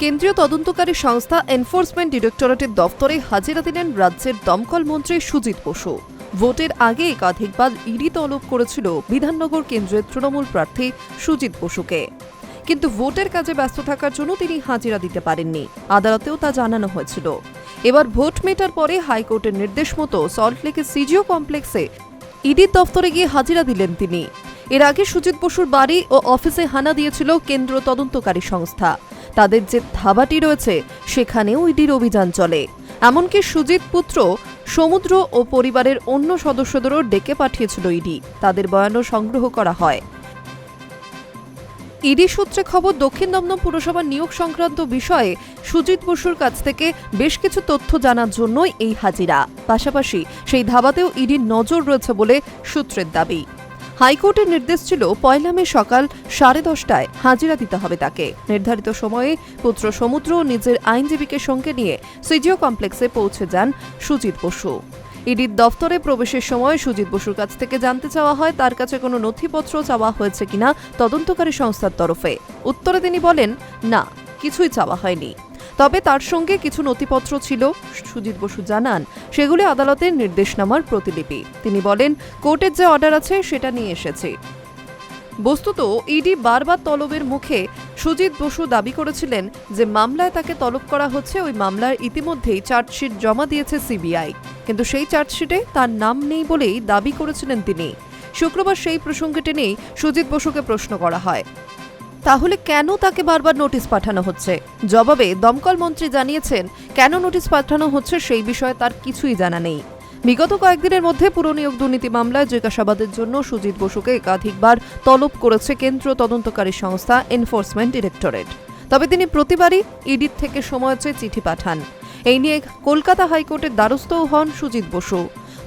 কেন্দ্রীয় তদন্তকারী সংস্থা এনফোর্সমেন্ট ডিরেক্টরেটের দফতরে হাজিরা দিলেন রাজ্যের দমকল মন্ত্রী সুজিত বসু। ভোটের আগে একাধিকবার ইডি তলব করেছিল বিধাননগর কেন্দ্রের তৃণমূল প্রার্থী সুজিত বসুকে, কিন্তু ভোটের কাজে ব্যস্ত থাকার জন্য তিনি হাজিরা দিতে পারেননি। আদালতেও তা জানানো হয়েছিল। এবার ভোট মেটার পরে হাইকোর্টের নির্দেশ মতো সল্টলেকের সিজিও কমপ্লেক্সে ইডির দফতরে গিয়ে হাজিরা দিলেন তিনি। এর আগে সুজিত বসুর বাড়ি ও অফিসে হানা দিয়েছিল কেন্দ্র তদন্তকারী সংস্থা। তাদের যে ধাবাটি রয়েছে সেখানেও ইডির অভিযান চলে। এমনকি সুজিত পুত্র সমুদ্র ও পরিবারের অন্য সদস্যদেরও ডেকে পাঠিয়েছিল ইডি। তাদের বয়ানও সংগ্রহ করা হয়। ইডি সূত্রে খবর, দক্ষিণ দমদম পুরসভার নিয়োগ সংক্রান্ত বিষয়ে সুজিত বসুর কাছ থেকে বেশ কিছু তথ্য জানার জন্যই এই হাজিরা। পাশাপাশি সেই ধাবাতেও ইডির নজর রয়েছে বলে সূত্রের দাবি। হাইকোর্টের নির্দেশ ছিল 1 মে সকাল 10:30টায় হাজিরা দিতে হবে তাকে। নির্ধারিত সময়ে পুত্র সমুদ্র নিজের আইনজীবীকে সঙ্গে নিয়ে সিজিও কমপ্লেক্সে পৌঁছে যান সুজিত বসু। ইডির দফতরে প্রবেশের সময় সুজিত বসুর কাছ থেকে জানতে চাওয়া হয় তার কাছে কোনো নথিপত্র চাওয়া হয়েছে কিনা তদন্তকারী সংস্থার তরফে। উত্তরে তিনি বলেন, না, কিছুই চাওয়া হয়নি, তবে তার সঙ্গে কিছু নথিপত্র ছিল। সুজিত বসু জানান সেগুলি আদালতের নির্দেশনামার প্রতিলিপি। তিনি বলেন, কোর্টের যে অর্ডার আছে সেটা নিয়ে এসেছি। বস্তুত ইডি বারবার তলবের মুখে সুজিত বসু দাবি করেছিলেন যে মামলায় তাকে তলব করা হচ্ছে। ওই মামলার ইতিমধ্যেই চার্জশিট জমা দিয়েছে সিবিআই, কিন্তু সেই চার্জশিটে তার নাম নেই বলেই দাবি করেছিলেন তিনি। শুক্রবার সেই প্রসঙ্গে টেনেই সুজিত বসুকে প্রশ্ন করা হয়, তাহলে কেন তাকে বারবার নোটিশ পাঠানো হচ্ছে? জবাবে দমকল মন্ত্রী জানিয়েছেন, কেন নোটিশ পাঠানো হচ্ছে সেই বিষয়ে তার কিছুই জানা নেই। বিগত কয়েকদিনের মধ্যে পুরনিয়োগ দুর্নীতি মামলায় জিজ্ঞাসাবাদের জন্য সুজিত বসুকে একাধিকবার তলব করেছে কেন্দ্রীয় তদন্তকারী সংস্থা এনফোর্সমেন্ট ডিরেক্টরেট। তবে তিনি প্রতিবারই ইডির থেকে সময় চেয়ে চিঠি পাঠান। এই নিয়ে কলকাতা হাইকোর্টের দ্বারস্থও হন সুজিত বসু।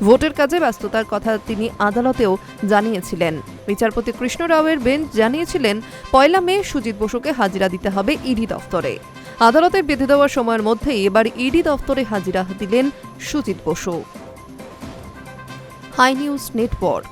ভোটের কাজে ব্যস্ততার কথা তিনি আদালতেও জানিয়েছিলেন। বিচারপতি কৃষ্ণ রাওয়ের বেঞ্চ জানিয়েছিলেন 1 মে সুজিত বসুকে হাজিরা দিতে হবে ইডি দফতরে। আদালতের বেঁধে দেওয়ার সময়ের মধ্যেই এবার ইডি দফতরে হাজিরা দিলেন Sujit Basu. Hi news network.